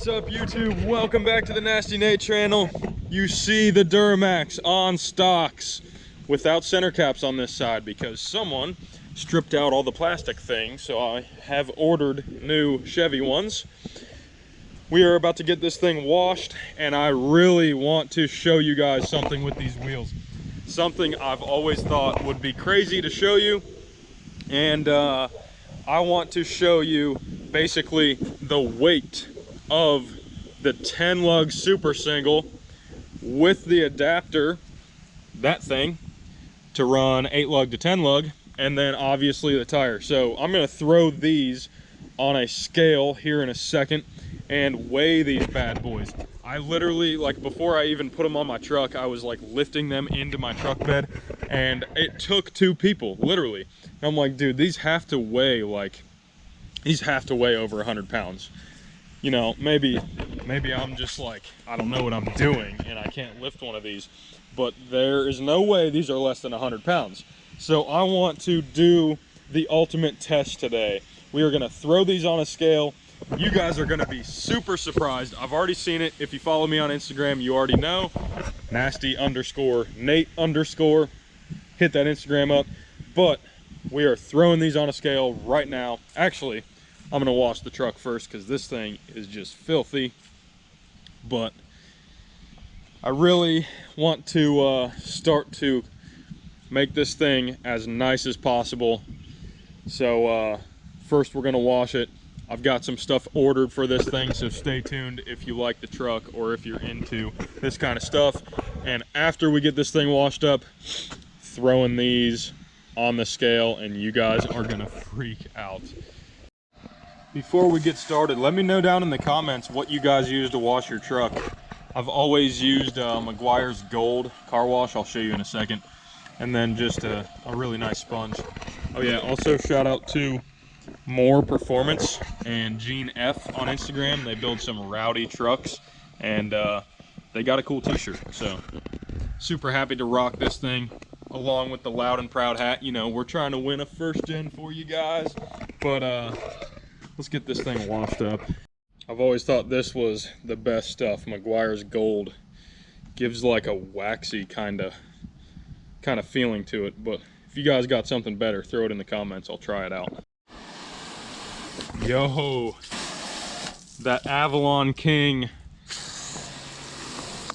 What's up, YouTube? Welcome back to the Nasty Nate channel. You see the Duramax on stocks without center caps on this side because someone stripped out all the plastic things, so I have ordered new Chevy ones. We are about to get this thing washed, and I really want to show you guys something with these wheels. Something I've always thought would be crazy to show you, and I want to show you basically the weight of the 10 lug super single with the adapter, that thing, to run 8 lug to 10 lug, and then obviously the tire. So I'm gonna throw these on a scale here in a second and weigh these bad boys. I literally, like, before I even put them on my truck, I was like lifting them into my truck bed, and it took 2 people, literally. And I'm like, dude, these have to weigh over 100 pounds. You know, maybe I'm just like, I don't know what I'm doing and I can't lift one of these, but there is no way these are less than 100 pounds. So I want to do the ultimate test today. We are gonna throw these on a scale. You guys are gonna be super surprised. I've already seen it. If you follow me on Instagram, you already know. Nasty_Nate_. Hit that Instagram up. But we are throwing these on a scale right now. Actually, I'm gonna wash the truck first because this thing is just filthy. But I really want to start to make this thing as nice as possible. So first we're gonna wash it. I've got some stuff ordered for this thing, so stay tuned if you like the truck or if you're into this kind of stuff. And after we get this thing washed up, throwing these on the scale, and you guys are gonna freak out. Before we get started, let me know down in the comments what you guys use to wash your truck. I've always used Meguiar's Gold car wash. I'll show you in a second. And then just a really nice sponge. Oh yeah, also shout out to More Performance and Gene F on Instagram. They build some rowdy trucks, and they got a cool t-shirt. So super happy to rock this thing along with the Loud and Proud hat. You know, we're trying to win a first gen for you guys, but let's get this thing washed up. I've always thought this was the best stuff. Meguiar's Gold gives like a waxy kind of feeling to it, but if you guys got something better, throw it in the comments. I'll try it out. Yo, that Avalon King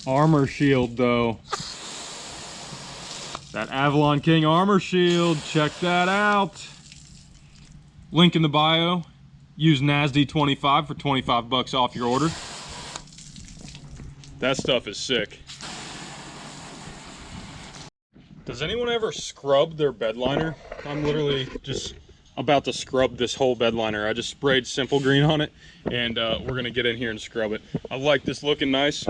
armor shield though. That Avalon King armor shield, check that out. Link in the bio. Use NASD25 for 25 bucks off your order. That stuff is sick. Does anyone ever scrub their bed liner? I'm literally just about to scrub this whole bed liner. I just sprayed Simple Green on it, and we're gonna get in here and scrub it. I like this looking nice.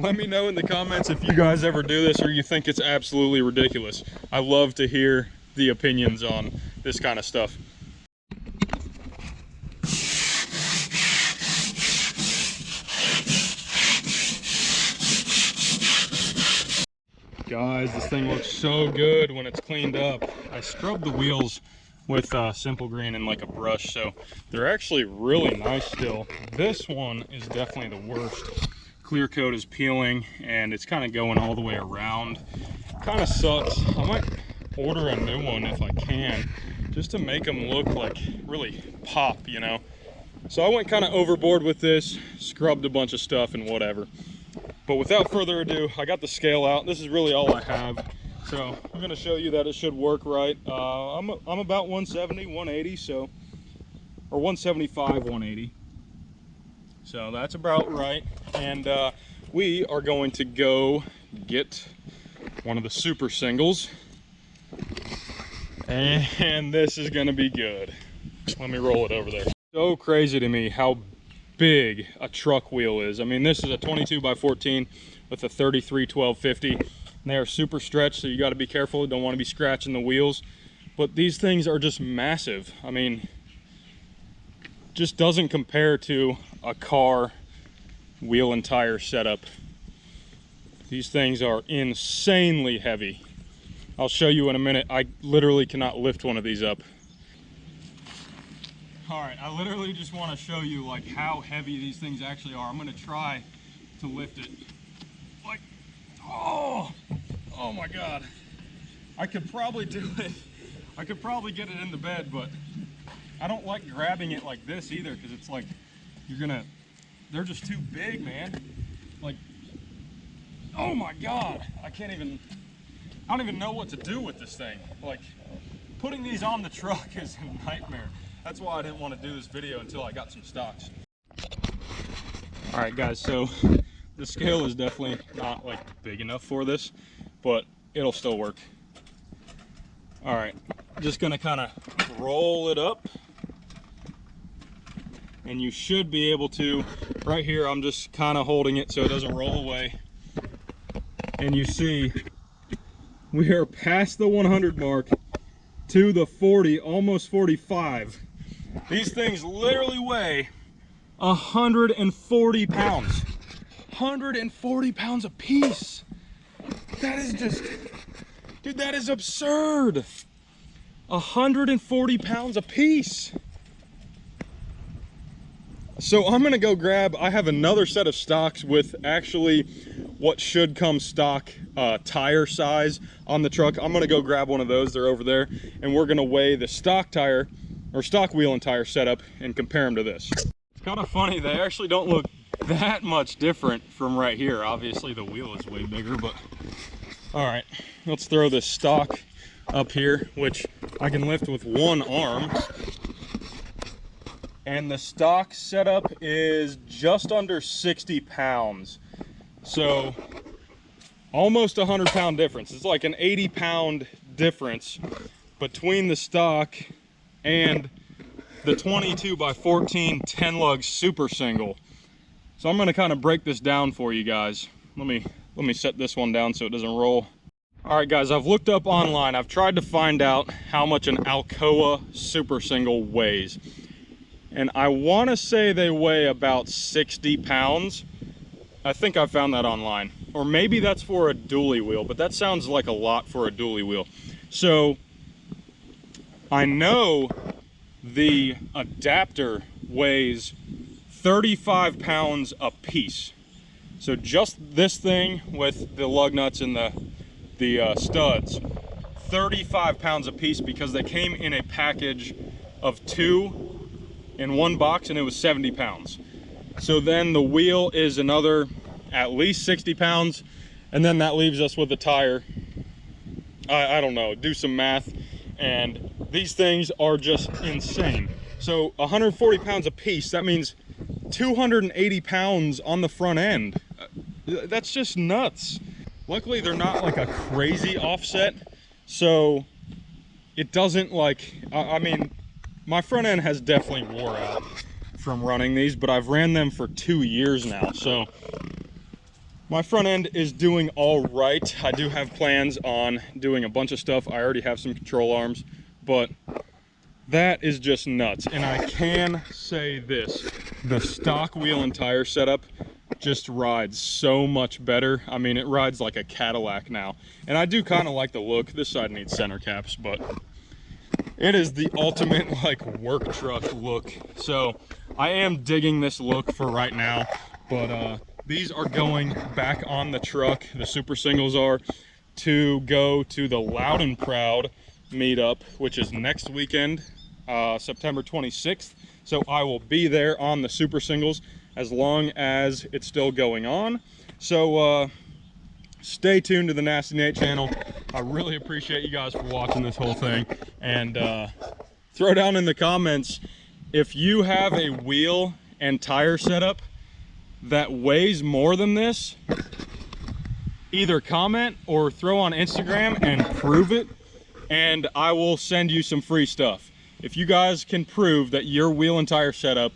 Let me know in the comments if you guys ever do this or you think it's absolutely ridiculous. I love to hear the opinions on this kind of stuff. Guys, this thing looks so good when it's cleaned up. I scrubbed the wheels with Simple Green and like a brush, so they're actually really nice still. This one is definitely the worst. Clear coat is peeling and it's kind of going all the way around. Kind of sucks. I might order a new one if I can, just to make them look like really pop, you know. So I went kind of overboard with this, scrubbed a bunch of stuff and whatever. But without further ado, I got the scale out. This is really all I have. So I'm gonna show you that it should work right. I'm about 170, 180, so, or 175, 180. So that's about right. And we are going to go get one of the super singles. And this is gonna be good. Let me roll it over there. So crazy to me how big a truck wheel is. I mean, this is a 22 by 14 with a 33 1250. They are super stretched, so you got to be careful. Don't want to be scratching the wheels. But these things are just massive. I mean, just doesn't compare to a car wheel and tire setup. These things are insanely heavy. I'll show you in a minute. I literally cannot lift one of these up. All right, I literally just want to show you like how heavy these things actually are. I'm going to try to lift it. Like, oh my God. I could probably do it. I could probably get it in the bed, but I don't like grabbing it like this either, because it's like they're just too big, man. Like, oh my God, I don't even know what to do with this thing. Like, putting these on the truck is a nightmare. That's why I didn't want to do this video until I got some stocks. All right, guys, so the scale is definitely not like big enough for this, but it'll still work. All right, just gonna kind of roll it up, and you should be able to, right here, I'm just kind of holding it so it doesn't roll away. And you see, we are past the 100 mark to the 40, almost 45. These things literally weigh 140 pounds. 140 pounds a piece. That is just, dude, that is absurd. 140 pounds a piece. So I'm gonna go grab, I have another set of stocks with actually what should come stock tire size on the truck. I'm gonna go grab one of those, they're over there, and we're gonna weigh the stock tire or stock wheel and tire setup and compare them to this. It's kind of funny, they actually don't look that much different from right here. Obviously the wheel is way bigger, but all right, let's throw this stock up here, which I can lift with one arm. And the stock setup is just under 60 pounds. So almost 100-pound difference. It's like an 80-pound difference between the stock and the 22 by 14 10 lug super single. So I'm gonna kind of break this down for you guys. Let me set this one down so it doesn't roll. All right, guys, I've looked up online. I've tried to find out how much an Alcoa super single weighs. And I want to say they weigh about 60 pounds. I think I found that online. Or maybe that's for a dually wheel, but that sounds like a lot for a dually wheel. So I know the adapter weighs 35 pounds a piece. So just this thing with the lug nuts and the studs, 35 pounds a piece, because they came in a package of 2 in one box, and it was 70 pounds. So then the wheel is another at least 60 pounds, and then that leaves us with the tire. I don't know, do some math, and these things are just insane. So 140 pounds a piece, that means 280 pounds on the front end. That's just nuts. Luckily they're not like a crazy offset, so it doesn't like, I mean, my front end has definitely wore out from running these, but I've ran them for 2 years now, so my front end is doing all right. I do have plans on doing a bunch of stuff. I already have some control arms, but that is just nuts. And I can say this, the stock wheel and tire setup just rides so much better. I mean, it rides like a Cadillac now, and I do kind of like the look. This side needs center caps, but it is the ultimate like work truck look. So I am digging this look for right now, but these are going back on the truck. The super singles are to go to the Loud and Proud meetup, which is next weekend, September 26th. So I will be there on the super singles as long as it's still going on. So stay tuned to the Nasty Nate channel. I really appreciate you guys for watching this whole thing, and throw down in the comments if you have a wheel and tire setup that weighs more than this. Either comment or throw on Instagram and prove it, and I will send you some free stuff. If you guys can prove that your wheel and tire setup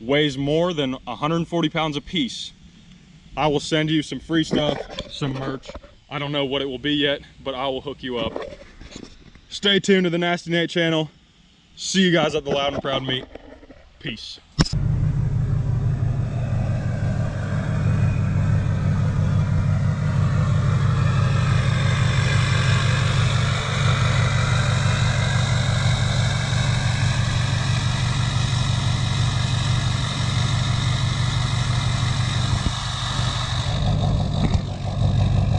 weighs more than 140 pounds a piece, I will send you some free stuff, some merch. I don't know what it will be yet, but I will hook you up. Stay tuned to the Nasty Nate channel. See you guys at the Loud and Proud meet. Peace.